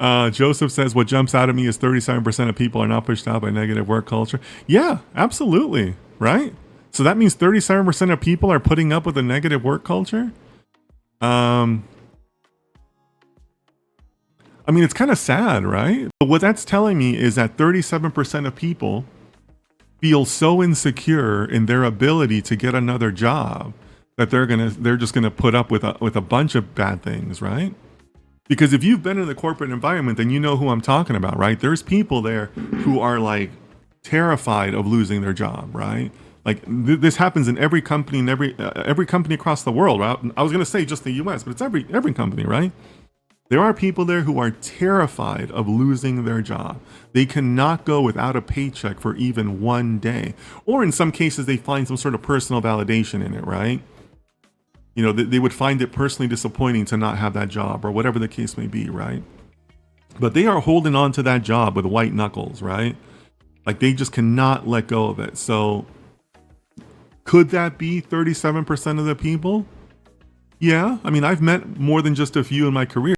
Joseph says, what jumps out at me is 37% of people are not pushed out by negative work culture. Yeah, absolutely. Right? So that means 37% of people are putting up with a negative work culture? I mean, it's kind of sad, right? But what that's telling me is that 37% of people feel so insecure in their ability to get another job that they're just gonna put up with a bunch of bad things, right? Because if you've been in the corporate environment, then you know who I'm talking about, right? There's people there who are like terrified of losing their job, right? Like this happens in every company, in every company across the world, right? I was gonna say just the U.S., but it's every company, right? There are people there who are terrified of losing their job. They cannot go without a paycheck for even one day. Or in some cases, they find some sort of personal validation in it, right? You know, they would find it personally disappointing to not have that job or whatever the case may be, right? But they are holding on to that job with white knuckles, right? Like they just cannot let go of it. So could that be 37% of the people? Yeah. I mean, I've met more than just a few in my career.